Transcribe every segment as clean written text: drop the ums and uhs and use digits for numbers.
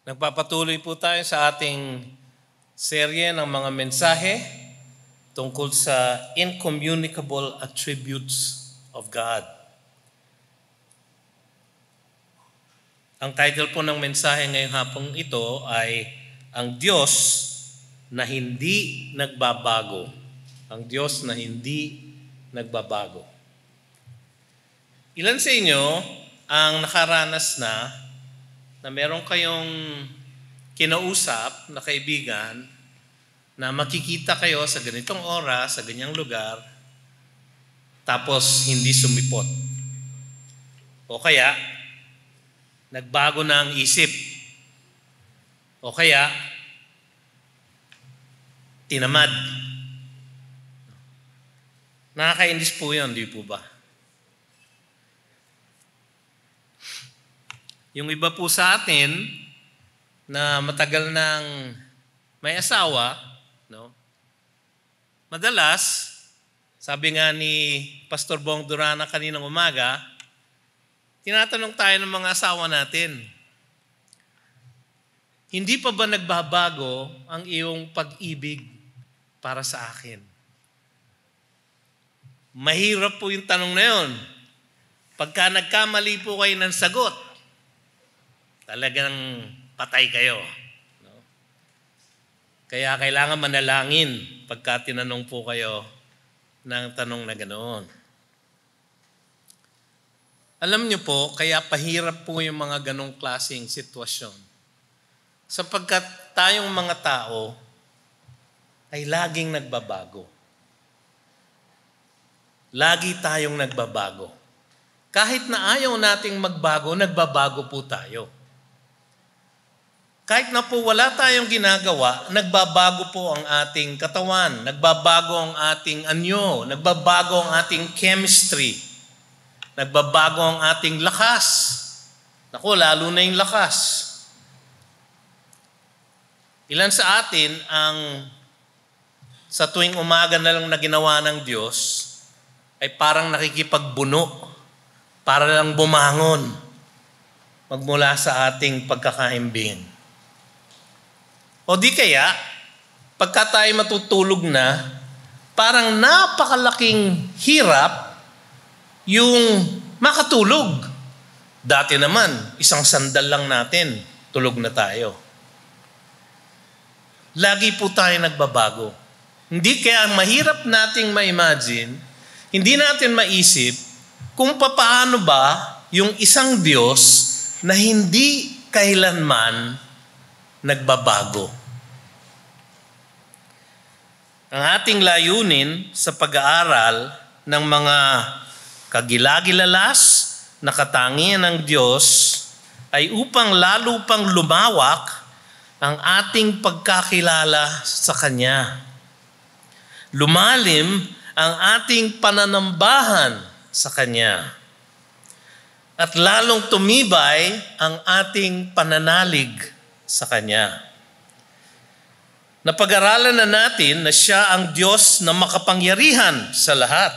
Nagpapatuloy po tayo sa ating serye ng mga mensahe tungkol sa incommunicable attributes of God. Ang title po ng mensahe ngayong hapong ito ay Ang Diyos na Hindi Nagbabago. Ang Diyos na Hindi Nagbabago. Ilan sa inyo ang nakaranas na meron kayong kinausap na kaibigan na makikita kayo sa ganitong oras, sa ganyang lugar, tapos hindi sumipot. O kaya, nagbago na ang isip. O kaya, tinamad. Nakakainis po yun, di po ba? Yung iba po sa atin na matagal nang may asawa, no? Madalas, sabi nga ni Pastor Bong Durana kaninang umaga, tinatanong tayo ng mga asawa natin, hindi pa ba nagbabago ang iyong pag-ibig para sa akin? Mahirap po yung tanong na yun. Pagka nagkamali po kayo ng sagot, talagang patay kayo. No? Kaya kailangan manalangin pagka tinanong po kayo ng tanong na ganoon. Alam niyo po, kaya pahirap po yung mga ganong klaseng sitwasyon. Sapagkat tayong mga tao ay laging nagbabago. Lagi tayong nagbabago. Kahit na ayaw nating magbago, nagbabago po tayo. Kahit na po wala tayong ginagawa, nagbabago po ang ating katawan, nagbabago ang ating anyo, nagbabago ang ating chemistry, nagbabago ang ating lakas. Naku, lalo na yung lakas. Ilan sa atin ang sa tuwing umaga na lang na ginawa ng Diyos ay parang nakikipagbuno para lang bumangon magmula sa ating pagkakaimbing. O di kaya, pagka tayo matutulog na, parang napakalaking hirap yung makatulog. Dati naman, isang sandal lang natin, tulog na tayo. Lagi po tayo nagbabago. Hindi kaya mahirap nating ma-imagine, hindi natin maisip kung paano ba yung isang Diyos na hindi kailanman nagbabago. Ang ating layunin sa pag-aaral ng mga kagilagilalas na katangian ng Diyos ay upang lalo pang lumawak ang ating pagkakilala sa Kanya. Lumalim ang ating pananambahan sa Kanya. At lalong tumibay ang ating pananalig sa Kanya. Napag-aralan na natin na siya ang Diyos na makapangyarihan sa lahat.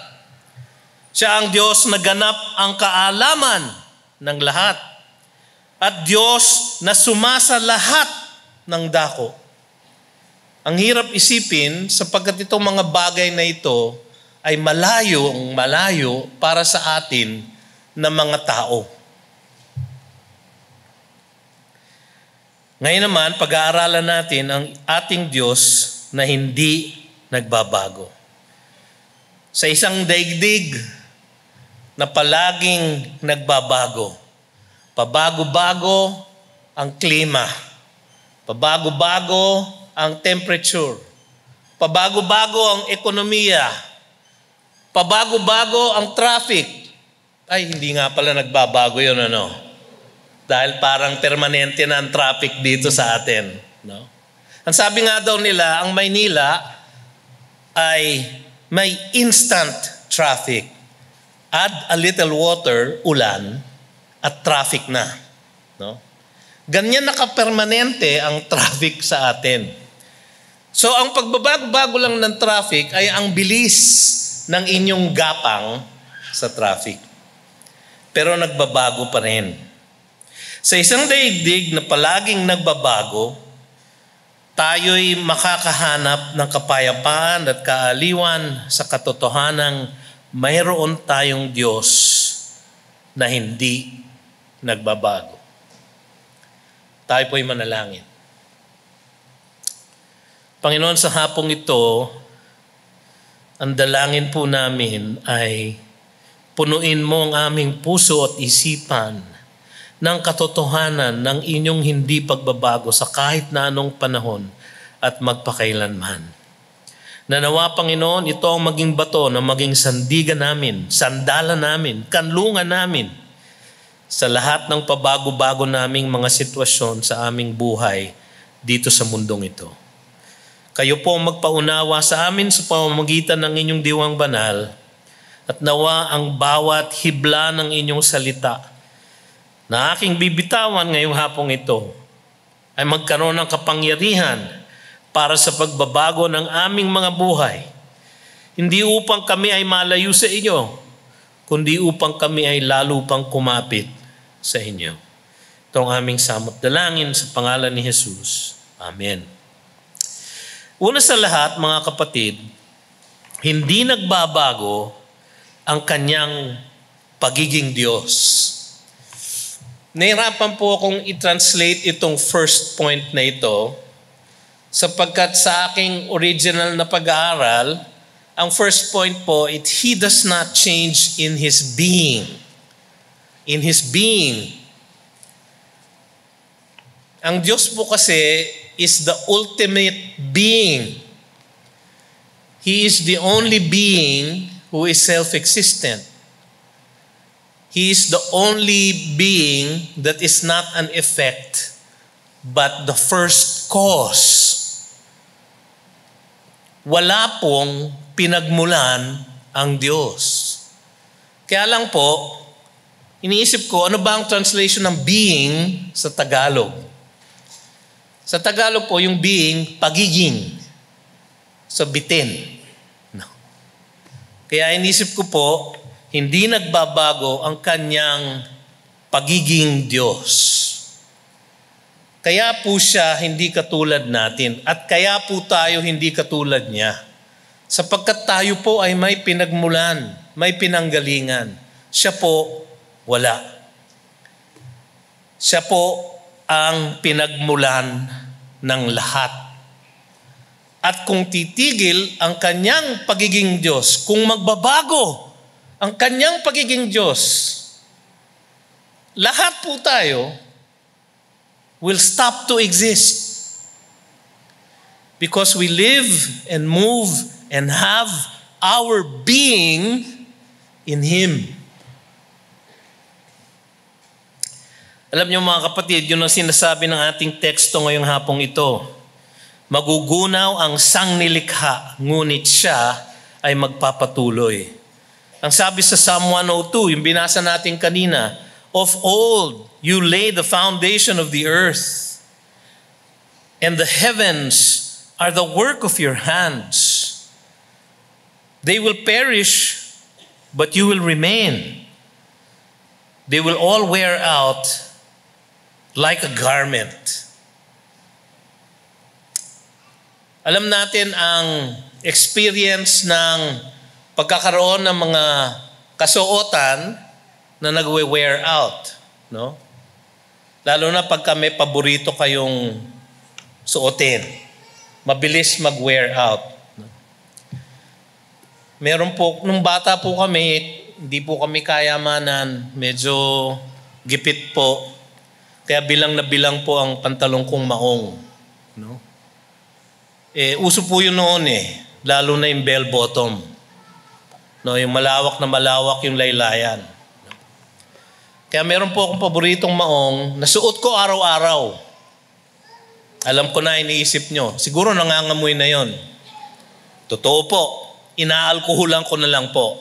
Siya ang Diyos na ganap ang kaalaman ng lahat. At Diyos na sumasa lahat ng dako. Ang hirap isipin sapagkat itong mga bagay na ito ay malayo para sa atin na mga tao. Ngayon naman, pag-aaralan natin ang ating Diyos na hindi nagbabago. Sa isang daigdig na palaging nagbabago. Pabago-bago ang klima. Pabago-bago ang temperature. Pabago-bago ang ekonomiya. Pabago-bago ang traffic. Ay, hindi nga pala nagbabago yun, ano? Dahil parang permanente na ang traffic dito sa atin. No? Ang sabi nga daw nila, ang Maynila ay may instant traffic. Add a little water, ulan, at traffic na. No? Ganyan nakapermanente ang traffic sa atin. So ang pagbabago lang ng traffic ay ang bilis ng inyong gapang sa traffic. Pero nagbabago pa rin. Sa isang daigdig na palaging nagbabago, tayo'y makakahanap ng kapayapaan at kaaliwan sa katotohanang mayroon tayong Diyos na hindi nagbabago. Tayo po'y manalangin. Panginoon, sa hapong ito, ang dalangin po namin ay punuin mo ang aming puso at isipan ng katotohanan ng inyong hindi pagbabago sa kahit na anong panahon at magpakailanman. Nanawa, Panginoon, ito ang maging bato na maging sandigan namin, sandalan namin, kanlungan namin sa lahat ng pabago-bago naming mga sitwasyon sa aming buhay dito sa mundong ito. Kayo po magpaunawa sa amin sa pamamagitan ng inyong diwang banal at nawa ang bawat hibla ng inyong salita na aking bibitawan ngayong hapong ito ay magkaroon ng kapangyarihan para sa pagbabago ng aming mga buhay. Hindi upang kami ay malayo sa inyo, kundi upang kami ay lalo pang kumapit sa inyo. Ito ang aming samot dalangin sa pangalan ni Jesus. Amen. Una sa lahat, mga kapatid, hindi nagbabago ang kanyang pagiging Diyos. Nahirapan po akong i-translate itong first point na ito sapagkat sa aking original na pag-aaral, ang first point po, He does not change in His being. In His being. Ang Diyos po kasi is the ultimate being. He is the only being who is self-existent. He is the only being that is not an effect, but the first cause. Wala pong pinagmulan ang Diyos. Kaya lang po, iniisip ko, ano ba ang translation ng being sa Tagalog? Sa Tagalog po, yung being, pagiging. So, bitin. No. Kaya inisip ko po, hindi nagbabago ang kanyang pagiging Diyos. Kaya po siya hindi katulad natin at kaya po tayo hindi katulad niya. Sapagkat tayo po ay may pinagmulan, may pinanggalingan. Siya po, wala. Siya po ang pinagmulan ng lahat. At kung titigil ang kanyang pagiging Diyos, kung magbabago ang kanyang pagiging Diyos, lahat po tayo will stop to exist. Because we live and move and have our being in Him. Alam niyo mga kapatid, yun ang sinasabi ng ating teksto ngayong hapong ito. Magugunaw ang sangnilikha, ngunit siya ay magpapatuloy. Ang sabi sa Psalm 102, yung binasa natin kanina, of old you laid the foundation of the earth, and the heavens are the work of your hands. They will perish, but you will remain. They will all wear out like a garment. Alam natin ang experience ng pagkakaroon ng mga kasuotan na nagwe-wear out, no? Lalo na pagka may paborito kayong suotin, mabilis mag-wear out. No? Meron po, nung bata po kami, hindi po kami kayamanan, medyo gipit po. Kaya bilang na bilang po ang pantalong kong maong. No? Uso po yun noon lalo na yung bell bottom. No, yung malawak na malawak yung laylayan. Kaya meron po akong paboritong maong na suot ko araw-araw. Alam ko na iniisip nyo, siguro nangangamoy na yon. Totoo po, inaalkoholan ko na lang po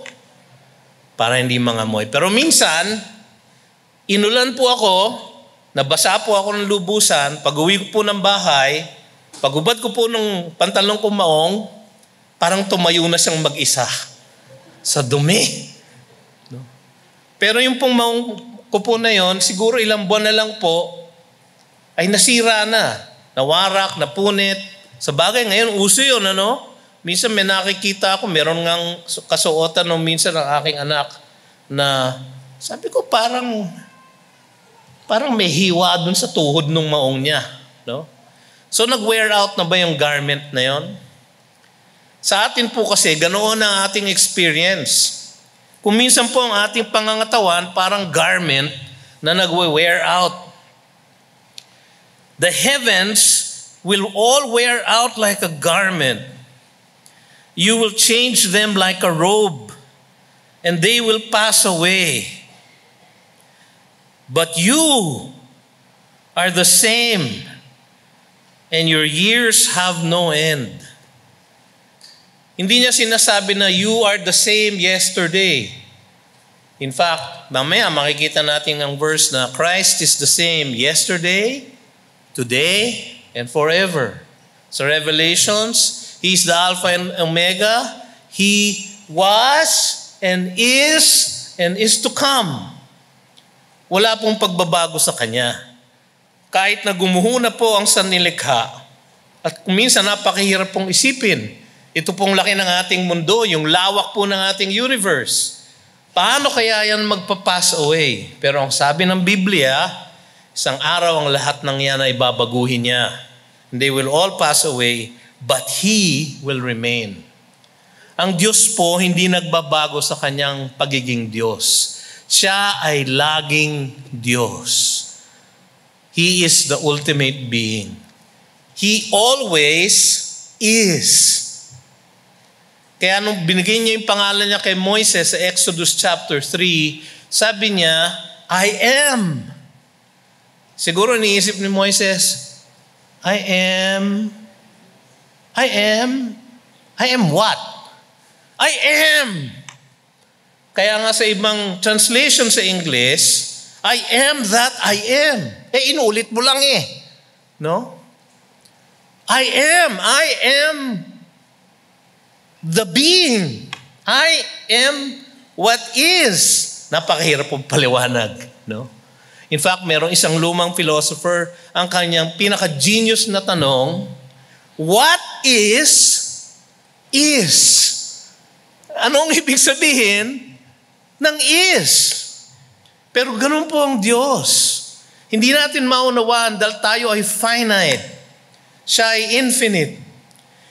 para hindi mangamoy. Pero minsan, inulan po ako, nabasa po ako ng lubusan, pag-uwi ko po ng bahay, pag-ubad ko po ng pantalong kong maong, parang tumayo na siyang mag-isa sa dumi. No? Pero yung pong maong kupo na yon, siguro ilang buwan na lang po, ay nasira na. Nawarak, napunit. Sa bagay, ngayon, uso yun, ano? Minsan may nakikita ako, meron ngang kasuotan nung minsan ng aking anak na sabi ko parang may hiwa dun sa tuhod ng maong niya. No? So nag-wear out na ba yung garment na yon? Sa atin po kasi, ganoon ang ating experience. Kung minsan po ang ating pangangatawan, parang garment na nag-wear out. The heavens will all wear out like a garment. You will change them like a robe, and they will pass away. But you are the same, and your years have no end. Hindi niya sinasabi na you are the same yesterday. In fact, mamaya makikita natin ang verse na Christ is the same yesterday, today, and forever. So Revelations, He is the Alpha and Omega. He was and is to come. Wala pong pagbabago sa Kanya. Kahit na gumuho na po ang sanlilikha, at minsan napakahirap pong isipin, ito pong laki ng ating mundo, yung lawak po ng ating universe. Paano kaya yan magpa-pass away? Pero ang sabi ng Biblia, isang araw ang lahat ng yan ay babaguhin niya. And they will all pass away, but He will remain. Ang Diyos po hindi nagbabago sa Kanyang pagiging Diyos. Siya ay laging Diyos. He is the ultimate being. He always is. Kaya nung binigay niya yung pangalan niya kay Moises sa Exodus chapter 3, sabi niya, I am. Siguro niisip ni Moises, I am what? I am. Kaya nga sa ibang translation sa English, I am that I am. Inulit mo lang No? I am the being. I am what is. Napakahirap pong paliwanag. No? In fact, merong isang lumang philosopher, ang kanyang pinaka-genius na tanong, what is? Anong ibig sabihin ng is? Pero ganun po ang Diyos. Hindi natin maunawaan dahil tayo ay finite. Siya ay infinite.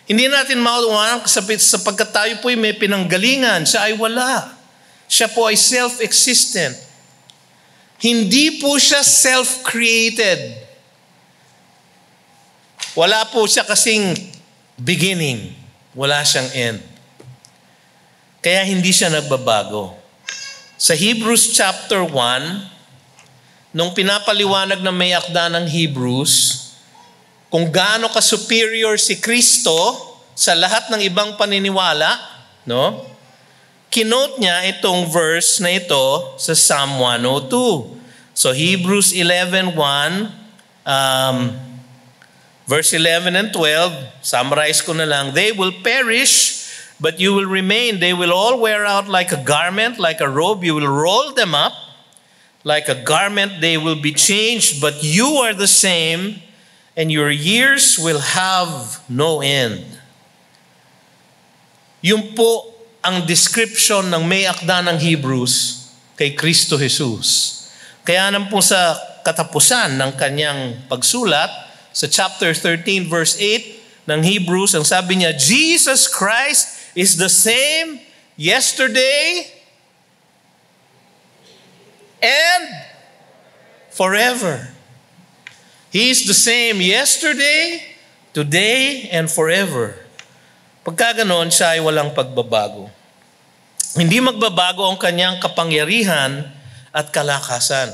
Hindi natin maunawaan sapagkat tayo po ay may pinanggalingan. Siya ay wala. Siya po ay self-existent. Hindi po siya self-created. Wala po siya kasing beginning. Wala siyang end. Kaya hindi siya nagbabago. Sa Hebrews chapter 1, nung pinapaliwanag na may akda ng Hebrews, kung gaano ka-superior si Kristo sa lahat ng ibang paniniwala, no? Kinote niya itong verse na ito sa Psalm 102. So Hebrews 11:1, verse 11 and 12, summarize ko na lang, they will perish, but you will remain. They will all wear out like a garment, like a robe. You will roll them up like a garment. They will be changed, but you are the same, and your years will have no end. Yun po ang description ng may akda ng Hebrews kay Kristo Jesus. Kaya naman po sa katapusan ng kanyang pagsulat, sa chapter 13 verse 8 ng Hebrews, ang sabi niya, Jesus Christ is the same yesterday and forever. He is the same yesterday, today, and forever. Pagka ganon, siya ay walang pagbabago. Hindi magbabago ang kanyang kapangyarihan at kalakasan.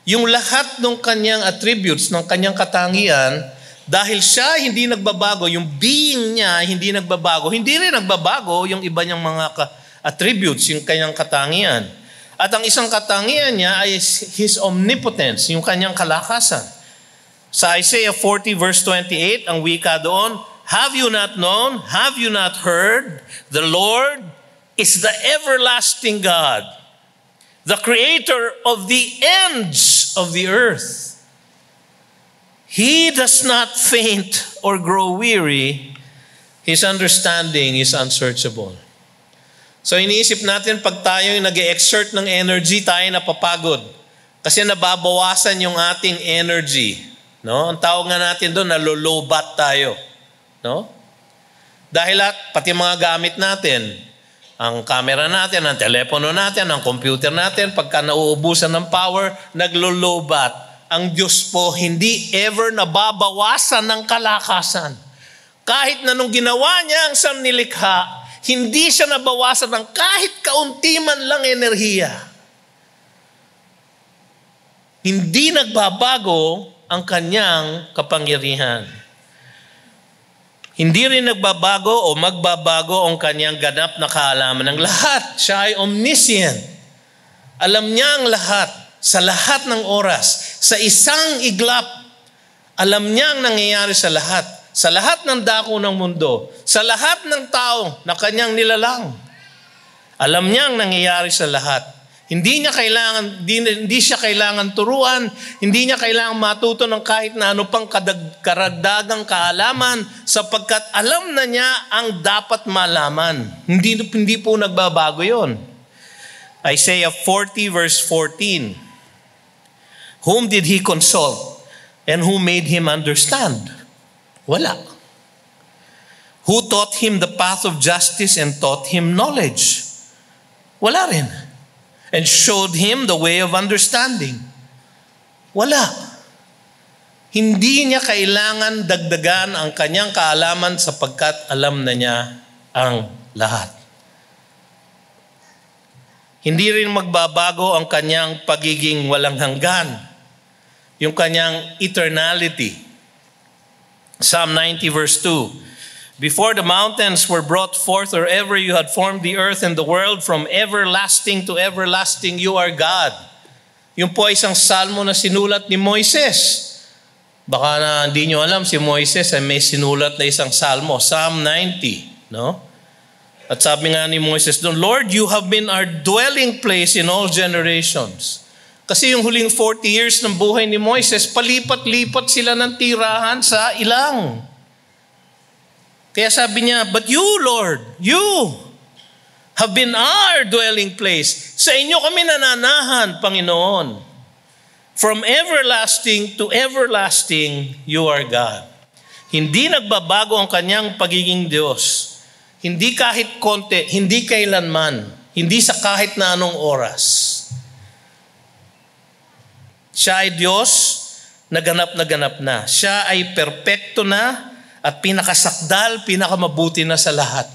Yung lahat ng kanyang attributes, ng kanyang katangian, dahil siya hindi nagbabago, yung being niya hindi nagbabago, hindi rin nagbabago yung iba niyang mga attributes, yung kanyang katangian. At ang isang katangian niya ay His omnipotence, yung kanyang kalakasan. Sa Isaiah 40 verse 28, ang wika doon, have you not known? Have you not heard? The Lord is the everlasting God, the creator of the ends of the earth. He does not faint or grow weary. His understanding is unsearchable. So iniisip natin, pag tayo yung nag-exert ng energy, tayo napapagod. Kasi nababawasan yung ating energy. No? Ang tawag nga natin doon, nalolobat tayo. No? Dahil pati mga gamit natin, ang camera natin, ang telepono natin, ang computer natin, pagka nauubusan ng power, naglolobat. Ang Diyos po, hindi ever nababawasan ng kalakasan. Kahit na nung ginawa niya ang sanlilikha, hindi siya nabawasan ng kahit kaunti man lang enerhiya. Hindi nagbabago ang kanyang kapangyarihan. Hindi rin nagbabago o magbabago ang kanyang ganap na kaalaman ng lahat. Siya ay omniscient. Alam niya ang lahat, sa lahat ng oras, sa isang iglap. Alam niya ang nangyayari sa lahat ng dako ng mundo, sa lahat ng tao na kanyang nilalang. Alam niya ang nangyayari sa lahat. Hindi siya kailangan turuan, hindi niya kailangan matuto ng kahit na ano pang karagdagang kaalaman sapagkat alam na niya ang dapat malaman. Hindi po nagbabago yon. Isaiah 40 verse 14. Whom did he consult and who made him understand? Wala. Who taught him the path of justice and taught him knowledge? Wala rin. And showed him the way of understanding? Wala. Hindi niya kailangan dagdagan ang kanyang kaalaman sapagkat alam na niya ang lahat. Hindi rin magbabago ang kanyang pagiging walang hanggan. Yung kanyang eternality. Psalm 90 verse 2. Before the mountains were brought forth, or ever you had formed the earth and the world, from everlasting to everlasting, you are God. Yung po ay isang salmo na sinulat ni Moises. Baka na hindi nyo alam, si Moises ay may sinulat na isang salmo, Psalm 90. No? At sabi nga ni Moises doon, Lord, you have been our dwelling place in all generations. Kasi yung huling 40 years ng buhay ni Moises, palipat-lipat sila ng tirahan sa ilang. Kaya sabi niya, but you, Lord, you have been our dwelling place. Sa inyo kami nananahan, Panginoon. From everlasting to everlasting, you are God. Hindi nagbabago ang kanyang pagiging Diyos. Hindi kahit konti, hindi kailanman, hindi sa kahit na anong oras. Siya ay Diyos, naganap na. Siya ay perpekto na, at pinakasakdal, pinakamabuti na sa lahat.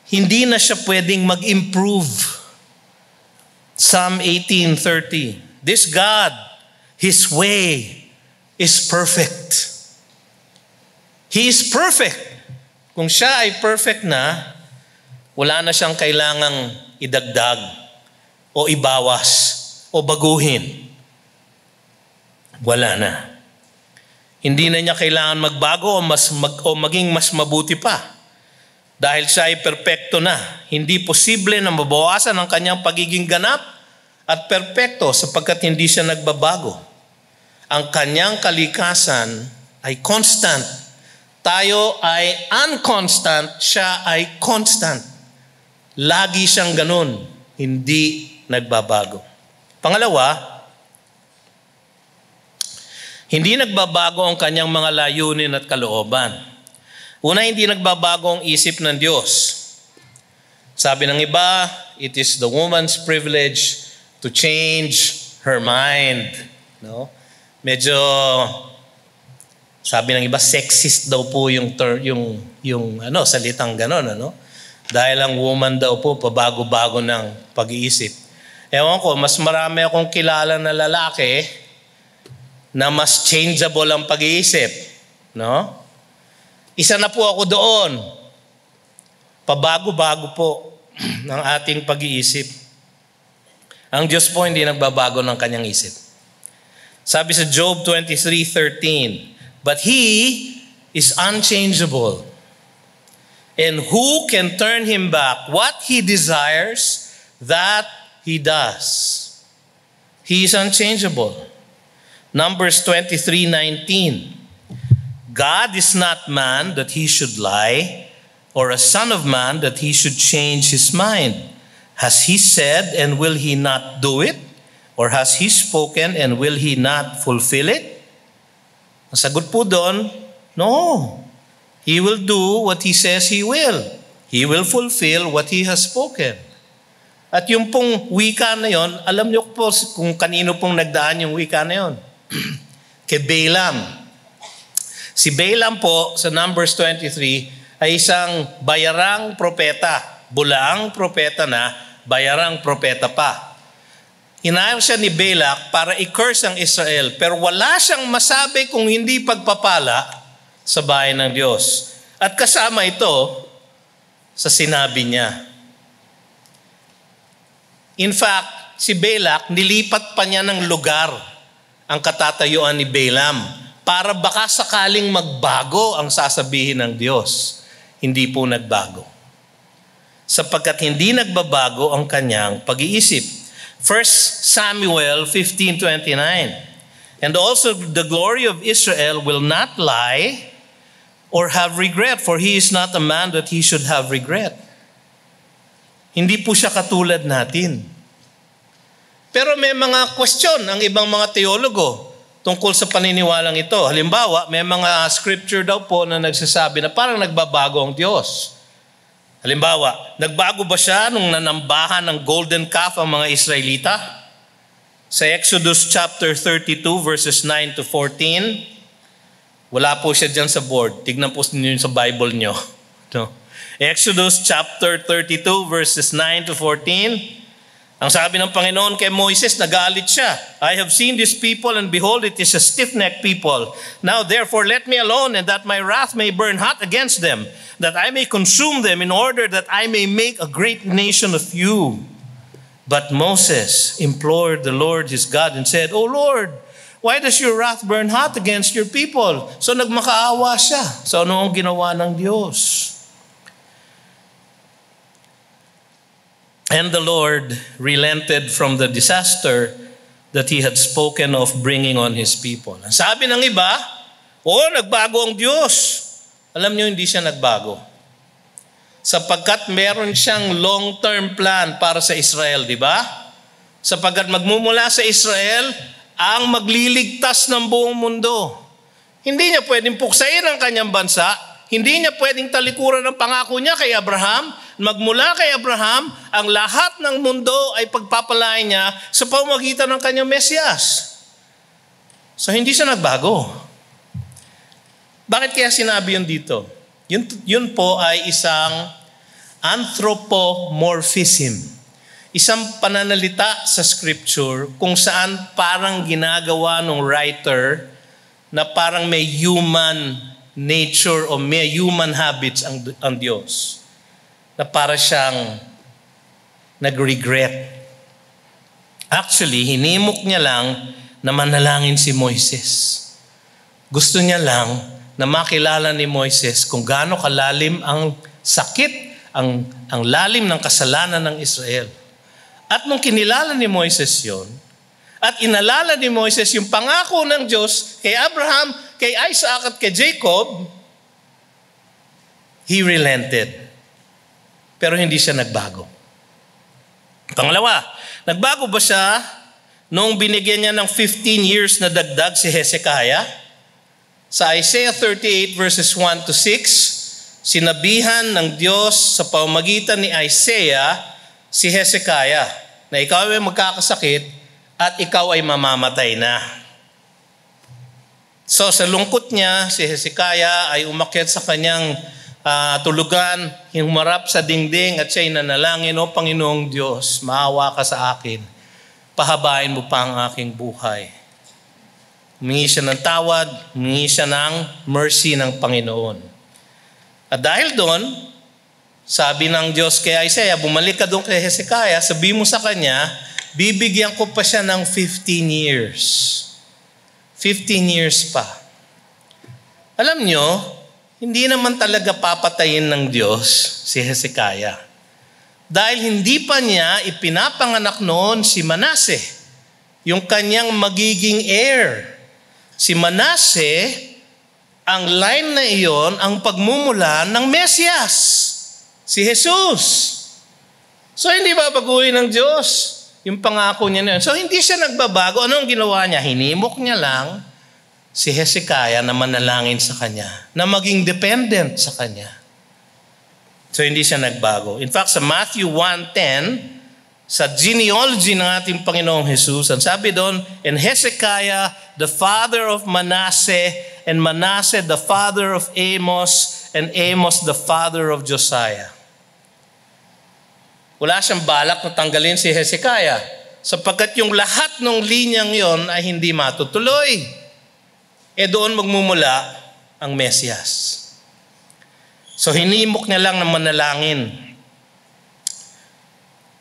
Hindi na siya pwedeng mag-improve. Psalm 18:30. This God, His way is perfect. He is perfect. Kung siya ay perfect na, wala na siyang kailangang idagdag o ibawas o baguhin. Wala na. Hindi na niya kailangan magbago o maging mas mabuti pa. Dahil siya ay perpekto na. Hindi posible na mabawasan ang kanyang pagiging ganap at perpekto sapagkat hindi siya nagbabago. Ang kanyang kalikasan ay constant. Tayo ay unconstant, siya ay constant. Lagi siyang ganun, hindi nagbabago. Pangalawa, hindi nagbabago ang kanyang mga layunin at kalooban. Una, hindi nagbabago ang isip ng Diyos. Sabi ng iba, it is the woman's privilege to change her mind. No? Medyo, sabi ng iba, sexist daw po yung salitang ganon. Dahil ang woman daw po, pabago-bago ng pag-iisip. Ewan ko, mas marami akong kilala na lalaki na mas changeable ang pag-iisip. No? Isa na po ako doon. Pabago-bago po ng ating pag-iisip. Ang Diyos po hindi nagbabago ng kanyang isip. Sabi sa Job 23:13, but He is unchangeable. And who can turn Him back? What He desires, that He does. He is unchangeable. Numbers 23:19. God is not man that he should lie, or a son of man that he should change his mind. Has he said, and will he not do it? Or has he spoken, and will he not fulfill it? Ang sagot po doon, no. He will do what he says he will. He will fulfill what he has spoken. At yung pong wika na yon, alam niyo po kung kanino pong nagdaan yung wika na yon. Kay Balaam. Si Balaam po sa Numbers 23 ay isang bayarang propeta. Bulaang propeta na, bayarang propeta pa. Hinayo siya ni Balak para i-curse ang Israel, pero wala siyang masabi kung hindi pagpapala sa bayan ng Diyos. At kasama ito sa sinabi niya. In fact, si Balak, nilipat pa niya ng lugar ang katatayuan ni Balaam para baka sakaling magbago ang sasabihin ng Diyos. Hindi po nagbago. Sapagkat hindi nagbabago ang kanyang pag-iisip. 1 Samuel 15:29. And also the glory of Israel will not lie or have regret, for he is not a man that he should have regret. Hindi po siya katulad natin. Pero may mga question ang ibang mga teologo tungkol sa paniniwalang ito. Halimbawa, may mga scripture daw po na nagsasabi na parang nagbabago ang Diyos. Halimbawa, nagbago ba siya nung nanambahan ng golden calf ang mga Israelita? Sa Exodus chapter 32 verses 9 to 14, wala po siya dyan sa board. Tignan po niyo sa Bible nyo. No? Exodus chapter 32 verses 9 to 14, ang sabi ng Panginoon kay Moises, nagalit siya. I have seen this people, and behold, it is a stiff-necked people. Now therefore let me alone, and that my wrath may burn hot against them, that I may consume them, in order that I may make a great nation of you. But Moses implored the Lord his God and said, O Lord, why does your wrath burn hot against your people? So nagmakaawa siya. So ano ang ginawa ng Diyos? And the Lord relented from the disaster that he had spoken of bringing on his people. Ang sabi ng iba, nagbago ang Diyos. Alam niyo, hindi siya nagbago. Sapagkat meron siyang long-term plan para sa Israel, di ba? Sapagkat magmumula sa Israel ang magliligtas ng buong mundo. Hindi niya pwedeng puksain ang kanyang bansa. Hindi niya pwedeng talikuran ang pangako niya kay Abraham. Magmula kay Abraham, ang lahat ng mundo ay pagpapalain niya sa pamamagitan ng kanyang Mesiyas. So hindi siya nagbago. Bakit kaya sinabi yun dito? Yun po ay isang anthropomorphism. Isang pananalita sa scripture kung saan parang ginagawa ng writer na parang may human nature o may human habits ang Diyos. Na para siyang nag-regret. Actually, hinimok niya lang na manalangin si Moises. Gusto niya lang na makilala ni Moises kung gaano kalalim ang sakit, ang lalim ng kasalanan ng Israel. At nung kinilala ni Moises yon, at inalala ni Moises yung pangako ng Diyos kay Abraham, kay Isaac at kay Jacob, he relented. Pero hindi siya nagbago. Pangalawa, nagbago ba siya noong binigyan niya ng 15 years na dagdag si Hezekiah? Sa Isaiah 38 verses 1 to 6, sinabihan ng Diyos sa pamamagitan ni Isaiah si Hezekiah na ikaw ay magkakasakit at ikaw ay mamamatay na. So sa lungkot niya, si Hezekiah ay umakyat sa kanyang tulugan, humarap sa dingding at siya'y nanalangin, O Panginoong Diyos, maawa ka sa akin. Pahabain mo pa ang aking buhay. Humingi siya ng tawad, humingi siya ng mercy ng Panginoon. At dahil doon, sabi ng Diyos kay Isaiah, bumalik ka doon kay Hezekiah, sabi mo sa kanya, bibigyan ko pa siya ng 15 years. 15 years pa. Alam nyo, hindi naman talaga papatayin ng Diyos si Hezekiah. Dahil hindi pa niya ipinapanganak noon si Manase. yung kanyang magiging heir. Si Manasseh, ang line na iyon, ang pagmumulan ng Mesyas, si Jesus. So hindi babaguhin ng Diyos yung pangako niya na yun. So hindi siya nagbabago. Ano ang ginawa niya? Hinimok niya lang si Hezekiah na manalangin sa kanya, na maging dependent sa kanya. So hindi siya nagbago. In fact, sa Matthew 1:10, sa genealogy ng ating Panginoong Jesus, ang sabi doon, and Hezekiah, the father of Manasseh, and Manasseh, the father of Amos, and Amos, the father of Josiah. Wala siyang balak na tanggalin si Hezekiah, sapagkat yung lahat ng linyang yon ay hindi matutuloy. Doon magmumula ang Mesyas. So hinimok niya lang ng manalangin.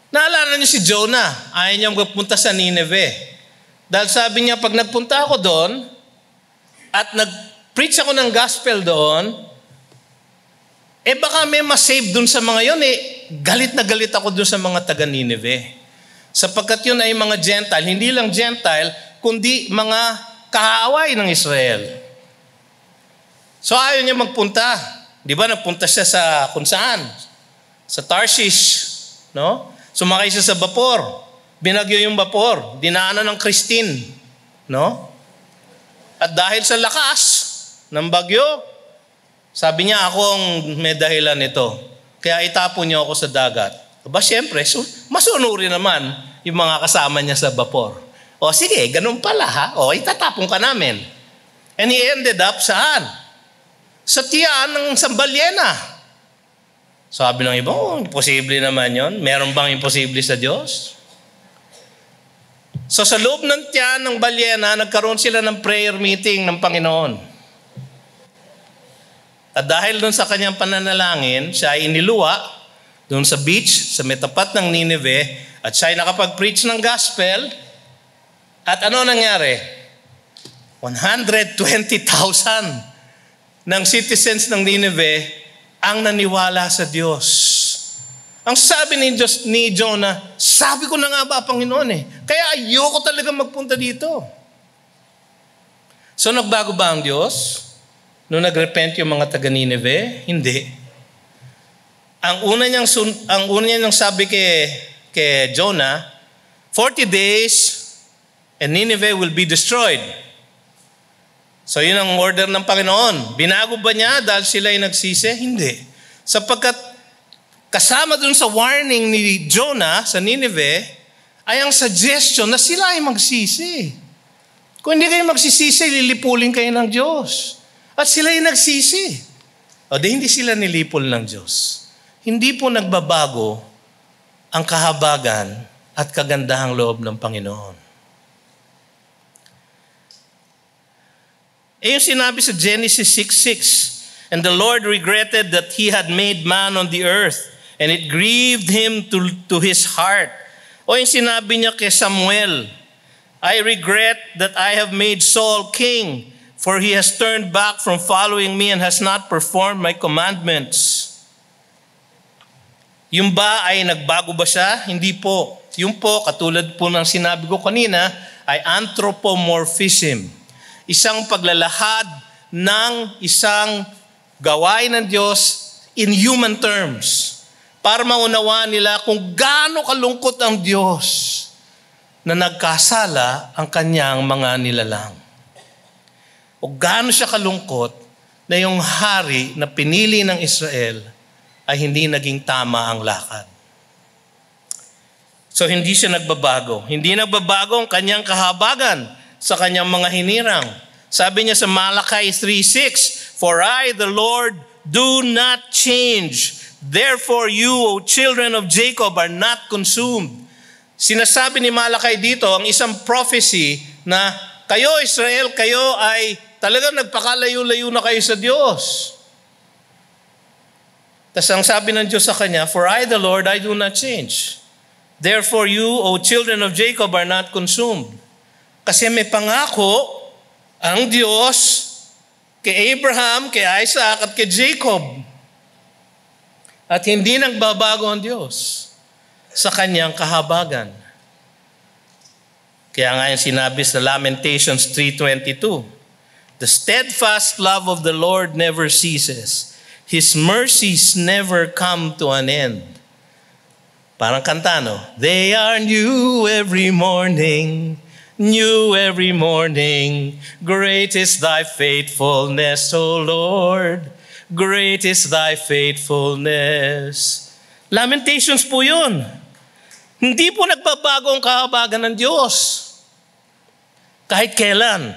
Naalala niyo si Jonah, ayaw niyang magpunta sa Nineveh. Dahil sabi niya, pag nagpunta ako doon, at nag-preach ako ng gospel doon, baka may masave doon sa mga yon, galit na galit ako doon sa mga taga Nineveh. Sapagkat yun ay mga Gentile, hindi lang Gentile, kundi mga kaaway ng Israel. So ayaw niya magpunta. Di ba, nagpunta siya sa kung saan? Sa Tarshish, no? Sumakay siya sa vapor. Binagyo yung vapor. Dinaanan ng Christine. No? At dahil sa lakas ng bagyo, sabi niya, ako ang may dahilan nito. Kaya itapon niyo ako sa dagat. Aba, siyempre, masunuri naman yung mga kasama niya sa vapor. O sige, ganun pala ha. O, itatapon ka namin. And he ended up saan? Sa tiyan ng Sambalyena. Sabi ng iba, imposible naman yon. Meron bang imposible sa Diyos? So sa loob ng tiyan ng balyena, nagkaroon sila ng prayer meeting ng Panginoon. At dahil doon sa kanyang pananalangin, siya ay iniluwa doon sa beach, sa metapat ng Nineveh, at siya ay nakapag-preach ng gospel. At ano nangyari? 120,000 ng citizens ng Nineveh ang naniwala sa Diyos. Ang sabi ni Jonah, sabi ko na nga ba, Panginoon kaya ayoko talaga magpunta dito. So nagbago ba ang Diyos? Nung nagrepent yung mga taga Nineveh? Hindi. Ang una niyang sabi kay Jonah, 40 days and Nineveh will be destroyed. So yun ang order ng Panginoon. Binago ba niya dahil sila ay nagsisi? Hindi. Sapagkat kasama dun sa warning ni Jonah sa Nineveh ay ang suggestion na sila ay magsisi. Kung hindi kayo magsisisi, lilipulin kayo ng Diyos. At sila ay nagsisi. O di hindi sila nilipol ng Diyos. Hindi po nagbabago ang kahabagan at kagandahang loob ng Panginoon. Yung sinabi sa Genesis 6:6, and the Lord regretted that He had made man on the earth, and it grieved Him to His heart. O yung sinabi niya kay Samuel, I regret that I have made Saul king, for he has turned back from following me and has not performed my commandments. Yung ba ay nagbago ba siya? Hindi po. Yung po, katulad po ng sinabi ko kanina, ay anthropomorphism. Isang paglalahad ng isang gawain ng Diyos in human terms para maunawaan nila kung gaano kalungkot ang Diyos na nagkasala ang kanyang mga nilalang. O gaano siya kalungkot na yung hari na pinili ng Israel ay hindi naging tama ang lakad. So hindi siya nagbabago. Hindi nagbabago ang kanyang kahabagan sa kanyang mga hinirang. Sabi niya sa Malachi 3:6, For I, the Lord, do not change. Therefore you, O children of Jacob, are not consumed. Sinasabi ni Malachi dito ang isang prophecy na kayo, Israel, kayo ay talagang nagpakalayo-layo na kayo sa Diyos. Tapos ang sabi ng Diyos sa kanya, For I, the Lord, I do not change. Therefore you, O children of Jacob, are not consumed. Kasi may pangako ang Diyos kay Abraham, kay Isaac, at kay Jacob. At hindi nagbabago ang Diyos sa kanyang kahabagan. Kaya nga yung sinabi sa Lamentations 3:22, the steadfast love of the Lord never ceases. His mercies never come to an end. Parang kanta, no? They are new every morning, new every morning. Great is thy faithfulness, O Lord. Great is thy faithfulness. Lamentations po yun. Hindi po nagbabago ang kahabagan ng Diyos. Kahit kailan.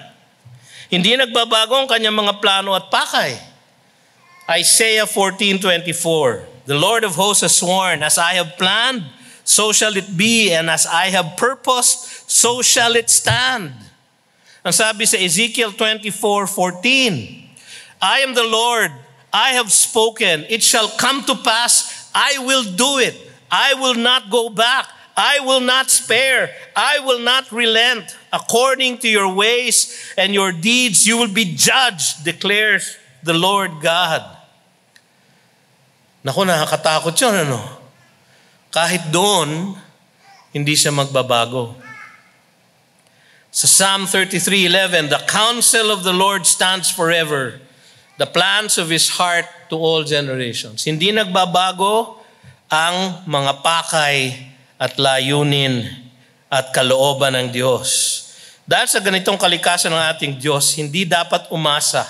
Hindi nagbabago ang kanyang mga plano at pakay. Isaiah 14:24, the Lord of hosts has sworn, as I have planned, so shall it be, and as I have purposed, so shall it stand. Ang sabi sa Ezekiel 24:14, I am the Lord, I have spoken, it shall come to pass, I will do it, I will not go back, I will not spare, I will not relent. According to your ways and your deeds, you will be judged, declares the Lord God. Naku, nakakatakot yun, ano? Kahit doon, hindi siya magbabago. Sa Psalm 33:11, the counsel of the Lord stands forever, the plans of His heart to all generations. Hindi nagbabago ang mga pakay at layunin at kalooban ng Diyos. Dahil sa ganitong kalikasan ng ating Diyos, hindi dapat umasa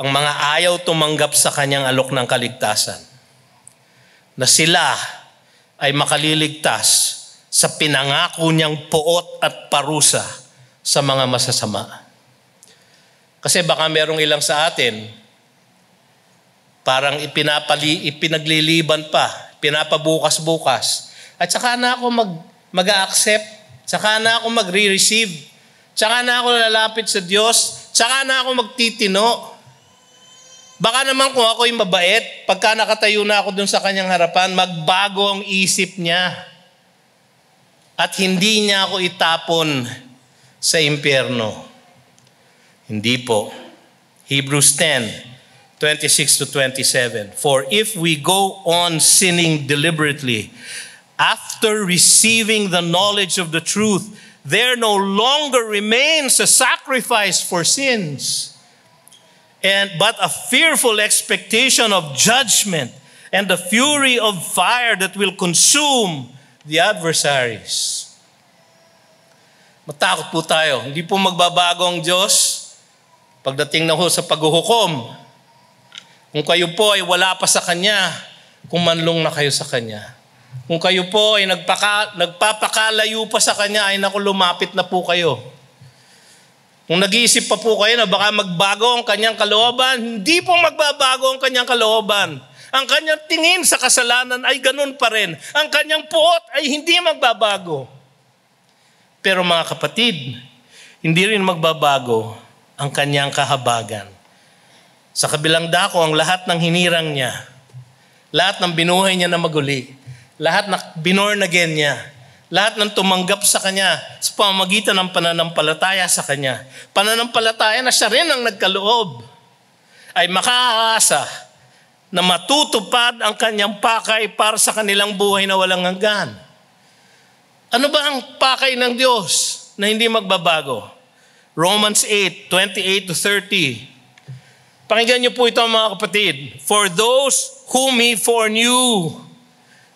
ang mga ayaw tumanggap sa kanyang alok ng kaligtasan, na sila ay makaliligtas sa pinangako niyang puot at parusa sa mga masasama. Kasi baka merong ilang sa atin, parang ipinagliliban pa, pinapabukas-bukas, at saka na ako mag-accept, saka na ako magre-receive, saka na ako lalapit sa Diyos, saka na ako magtitino. Baka naman kung ako'y mabait, pagka nakatayo na ako dun sa kanyang harapan, magbago ang isip niya. At hindi niya ako itapon sa impyerno. Hindi po. Hebrews 10:26-27. For if we go on sinning deliberately, after receiving the knowledge of the truth, there no longer remains a sacrifice for sins, but a fearful expectation of judgment and the fury of fire that will consume the adversaries. Matakot po tayo. Hindi po magbabago ang Diyos pagdating na ho sa paghuhukom. Kung kayo po ay wala pa sa Kanya, kumanlong na kayo sa Kanya. Kung kayo po ay nagpapakalayo pa sa Kanya, ay naku, lumapit na po kayo. Kung nag-iisip pa po kayo na baka magbago ang kanyang kalooban, hindi po magbabago ang kanyang kalooban. Ang kanyang tingin sa kasalanan ay ganun pa rin. Ang kanyang puot ay hindi magbabago. Pero mga kapatid, hindi rin magbabago ang kanyang kahabagan. Sa kabilang dako, ang lahat ng hinirang niya, lahat ng binuhay niya na maguli, lahat na binorn again niya, lahat ng tumanggap sa Kanya sa pamamagitan ng pananampalataya sa Kanya, pananampalataya na siya rin ang nagkaloob, ay makaaasa na matutupad ang Kanyang pakay para sa kanilang buhay na walang hanggan. Ano ba ang pakay ng Diyos na hindi magbabago? Romans 8:28-30. Pakinggan niyo po ito mga kapatid. For those whom He foreknew,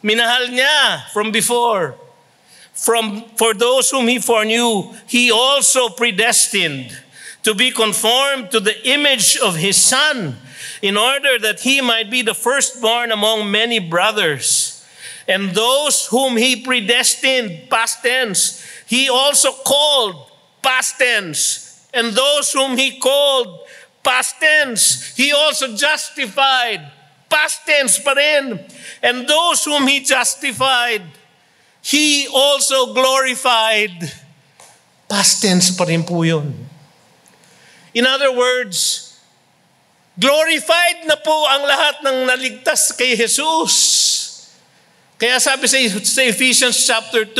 minahal niya from before. For those whom He foreknew, He also predestined to be conformed to the image of His Son, in order that He might be the firstborn among many brothers. And those whom He predestined, past tense, He also called, past tense. And those whom He called, past tense, He also justified, past tense pa rin. And those whom He justified, He also glorified. Past tense pa rin po yun. In other words, glorified na po ang lahat ng naligtas kay Jesus. Kaya sabi sa Ephesians chapter 2,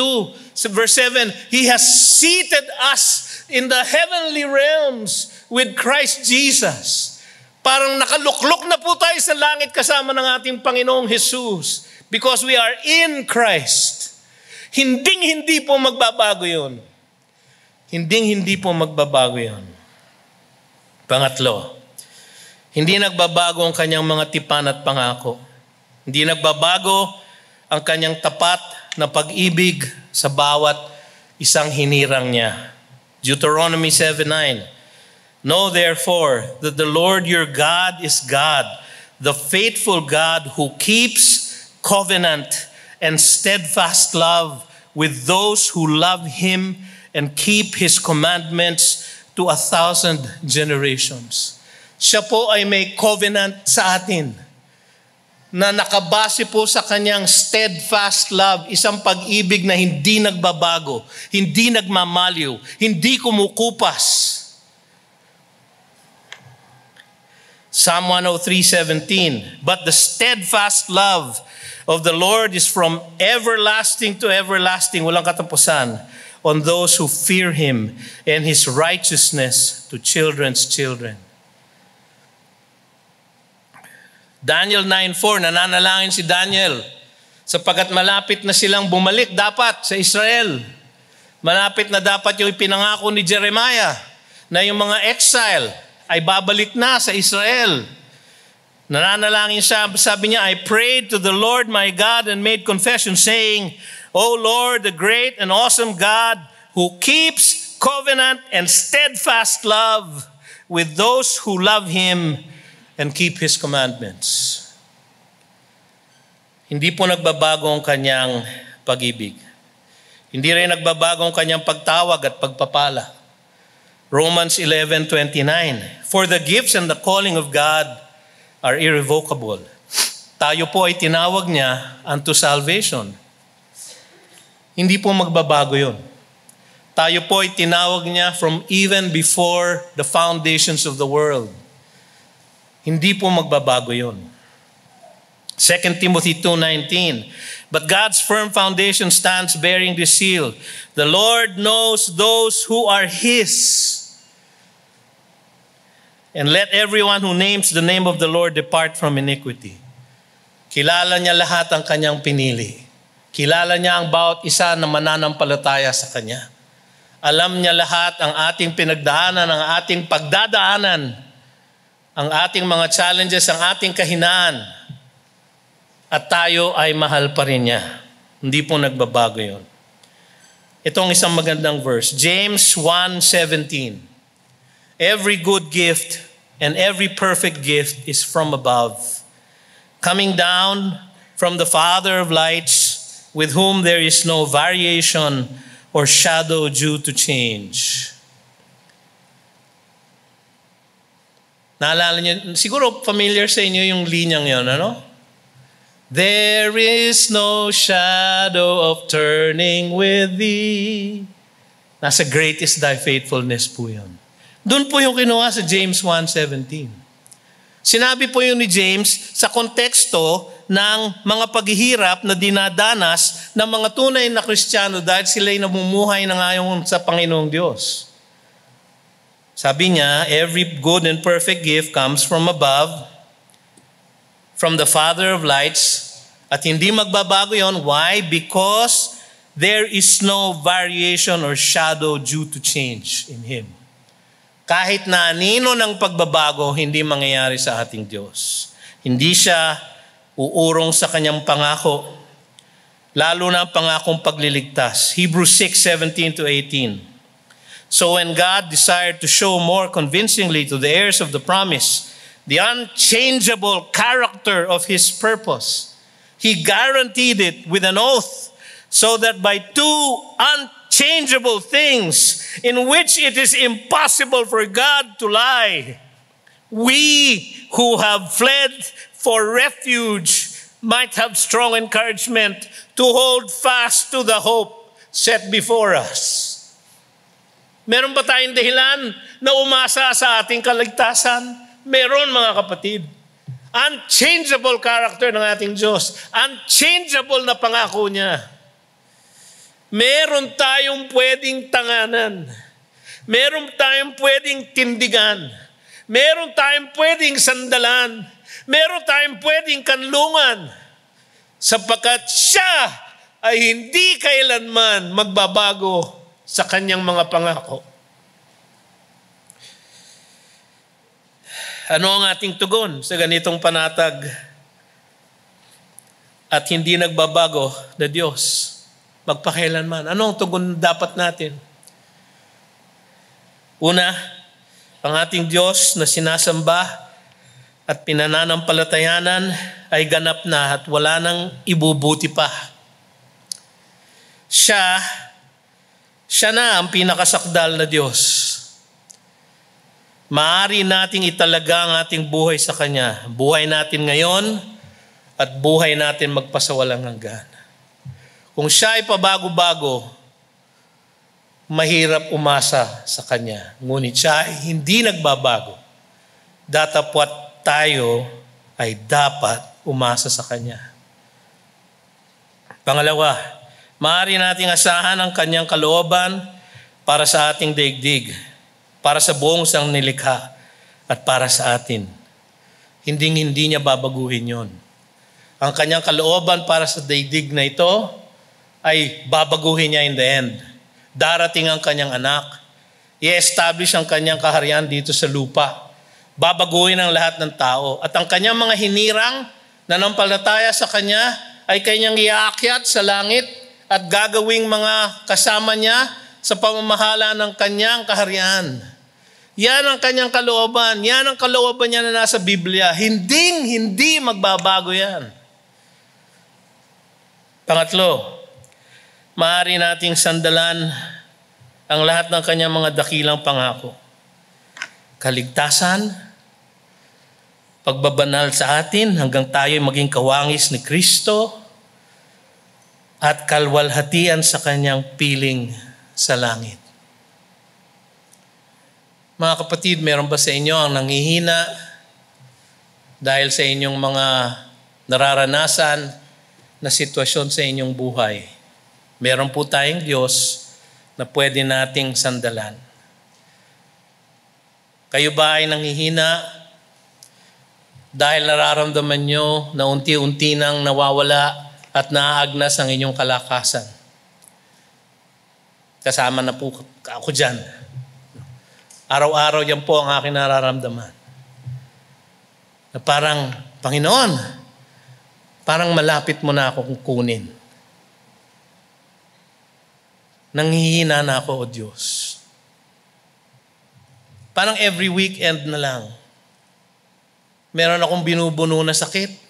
verse 7, He has seated us in the heavenly realms with Christ Jesus. Parang nakaluklok na po tayo sa langit kasama ng ating Panginoong Jesus because we are in Christ. Hindi po magbabago yun. Hindi po magbabago yun. Pangatlo, hindi nagbabago ang kanyang mga tipan at pangako. Hindi nagbabago ang kanyang tapat na pag-ibig sa bawat isang hinirang niya. Deuteronomy 7:9. Know therefore that the Lord your God is God, the faithful God who keeps covenant and steadfast love with those who love Him and keep His commandments to 1,000 generations. Siya po ay may covenant sa atin na nakabase po sa kanyang steadfast love, isang pag-ibig na hindi nagbabago, hindi nagmamaliw, hindi kumukupas. Psalm 103:17, but the steadfast love of the Lord is from everlasting to everlasting, walang katapusan, on those who fear Him, and His righteousness to children's children. Daniel 9:4, nananalangin si Daniel, sapagkat malapit na silang bumalik dapat sa Israel. Malapit na dapat yung ipinangako ni Jeremiah, na yung mga exile ay babalik na sa Israel. Nananalangin siya, sabi niya, I prayed to the Lord my God and made confession saying, O Lord, the great and awesome God who keeps covenant and steadfast love with those who love Him and keep His commandments. Hindi po nagbabago ang kanyang pag-ibig. Hindi rin nagbabago ang kanyang pagtawag at pagpapala. Romans 11:29, for the gifts and the calling of God are irrevocable. Tayo po ay tinawag niya unto salvation. Hindi po magbabago yun. Tayo po ay tinawag niya from even before the foundations of the world. Hindi po magbabago yun. 2 Timothy 2:19, but God's firm foundation stands bearing this seal. The Lord knows those who are His. And let everyone who names the name of the Lord depart from iniquity. Kilala niya lahat ang kanyang pinili. Kilala niya ang bawat isa na mananampalataya sa kanya. Alam niya lahat ang ating pinagdaanan, ang ating pagdadaanan, ang ating mga challenges, ang ating kahinaan. At tayo ay mahal pa rin niya. Hindi po nagbabago yun. Itong isang magandang verse, James 1:17. Every good gift and every perfect gift is from above, coming down from the Father of lights, with whom there is no variation or shadow due to change. Naalala niyo, siguro familiar sa inyo yung linyang yon, ano? There is no shadow of turning with thee. Nasa greatest thy faithfulness po yun. Doon po yung kinuha sa James 1:17. Sinabi po yun ni James sa konteksto ng mga paghihirap na dinadanas ng mga tunay na Kristiyano dahil sila'y namumuhay na ngayon sa Panginoong Diyos. Sabi niya, every good and perfect gift comes from above, from the Father of lights, at hindi magbabago yon. Why? Because there is no variation or shadow due to change in Him. Kahit na anino ng pagbabago, hindi mangyayari sa ating Diyos. Hindi siya uurong sa kanyang pangako, lalo na ang pangakong pagliligtas. Hebrews 6:17-18. So when God desired to show more convincingly to the heirs of the promise the unchangeable character of His purpose, He guaranteed it with an oath, so that by two unchangeable things in which it is impossible for God to lie, we who have fled for refuge might have strong encouragement to hold fast to the hope set before us. Meron ba tayong dahilan na umasa sa ating kaligtasan? Meron, mga kapatid. Unchangeable character ng ating Diyos. Unchangeable na pangako niya. Meron tayong pwedeng tanganan. Meron tayong pwedeng tindigan. Meron tayong pwedeng sandalan. Meron tayong pwedeng kanlungan. Sapagkat siya ay hindi kailanman magbabago sa kanyang mga pangako. Ano ang ating tugon sa ganitong panatag at hindi nagbabago na Diyos magpakailanman? Ano ang tugon dapat natin? Una, ang ating Diyos na sinasamba at pinananampalatayanan ay ganap na at wala nang ibubuti pa. Siya na ang pinakasakdal na Diyos. Maaari nating italaga ang ating buhay sa Kanya. Buhay natin ngayon at buhay natin magpasawalang hanggan. Kung siya ay pabago-bago, mahirap umasa sa Kanya. Ngunit siya ay hindi nagbabago. Datapwat tayo ay dapat umasa sa Kanya. Pangalawa, maaari nating asahan ang Kanyang kalooban para sa ating daigdig, para sa buong sangnilikha, at para sa atin. Hindi niya babaguhin yon. Ang Kanyang kalooban para sa daigdig na ito ay babaguhin niya in the end. Darating ang Kanyang anak, i-establish ang Kanyang kaharian dito sa lupa. Babaguhin ang lahat ng tao. At ang Kanyang mga hinirang na nampalataya sa Kanya ay Kanyang iaakyat sa langit at gagawing mga kasama niya sa pamamahala ng Kanyang kaharian. Yan ang Kanyang kalooban. Yan ang kalooban niya na nasa Biblia. Hindi magbabago yan. Pangatlo, maaari nating sandalan ang lahat ng Kanyang mga dakilang pangako. Kaligtasan, pagbabanal sa atin hanggang tayo'y maging kawangis ni Kristo, at kalwalhatian sa Kanyang piling sa langit. Mga kapatid, meron ba sa inyo ang nanghihina dahil sa inyong mga nararanasan na sitwasyon sa inyong buhay? Meron po tayong Diyos na pwede nating sandalan. Kayo ba ay nanghihina dahil nararamdaman nyo na unti-unti nang nawawala at naaagnas ang inyong kalakasan? Kasama na po ako dyan. Araw-araw yan po ang aking nararamdaman. Na parang, Panginoon, parang malapit mo na ako kunin. Nanghihina na ako, O Diyos. Parang every weekend na lang, meron akong binubuno na sakit.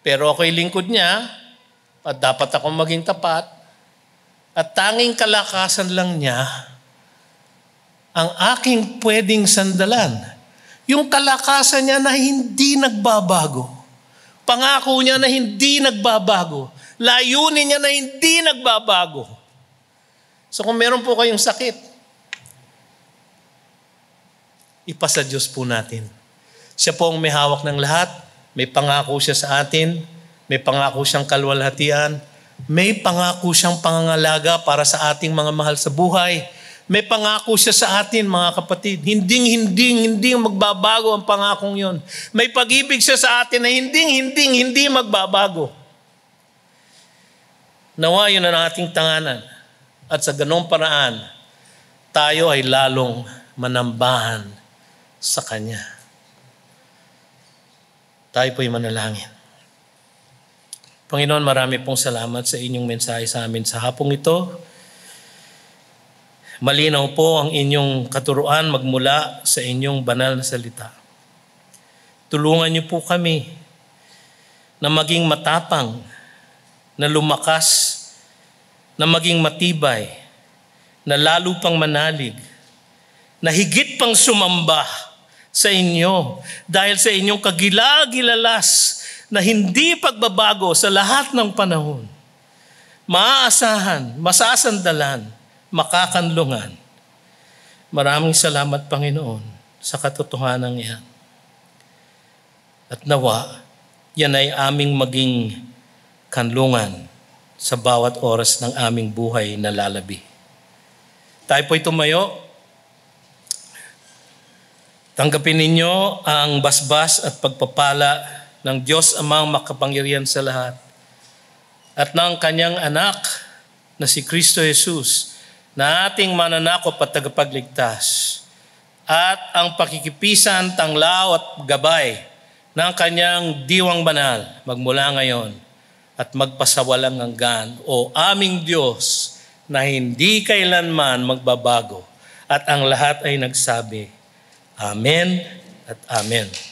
Pero ako'y lingkod niya at dapat akong maging tapat at tanging kalakasan lang niya ang aking pwedeng sandalan. Yung kalakasan niya na hindi nagbabago. Pangako niya na hindi nagbabago. Layunin niya na hindi nagbabago. So kung meron po kayong sakit, ipasa Diyos po natin. Siya po ang may hawak ng lahat. May pangako siya sa atin. May pangako siyang kalwalhatian. May pangako siyang pangangalaga para sa ating mga mahal sa buhay. May pangako siya sa atin, mga kapatid. Hindi magbabago ang pangakong yon. May pag-ibig siya sa atin na hindi magbabago. Nawa yun ang ating tanganan. At sa ganong paraan, tayo ay lalong manambahan sa Kanya. Tayo po'y manalangin. Panginoon, marami pong salamat sa inyong mensahe sa amin sa hapong ito. Malinaw po ang inyong katuruan magmula sa inyong banal na salita. Tulungan niyo po kami na maging matapang, na lumakas, na maging matibay, na lalo pang manalig, na higit pang sumamba sa inyo dahil sa inyong kagilagilalas na hindi pagbabago sa lahat ng panahon. Maaasahan, masasandalan, makakanlungan. Maraming salamat, Panginoon, sa katotohanan yan. At nawa, yan ay aming maging kanlungan sa bawat oras ng aming buhay na lalabi. Tayo po'y tumayo. Tanggapin ninyo ang basbas at pagpapala ng Diyos Amang makapangyarihan sa lahat at ng kanyang anak na si Kristo Jesus na ating mananakop at tagapagligtas at ang pakikipisan, tanglaw at gabay ng kanyang diwang banal magmula ngayon at magpasawalang hanggan, O aming Diyos na hindi kailanman magbabago. At ang lahat ay nagsabi, Amen at Amen.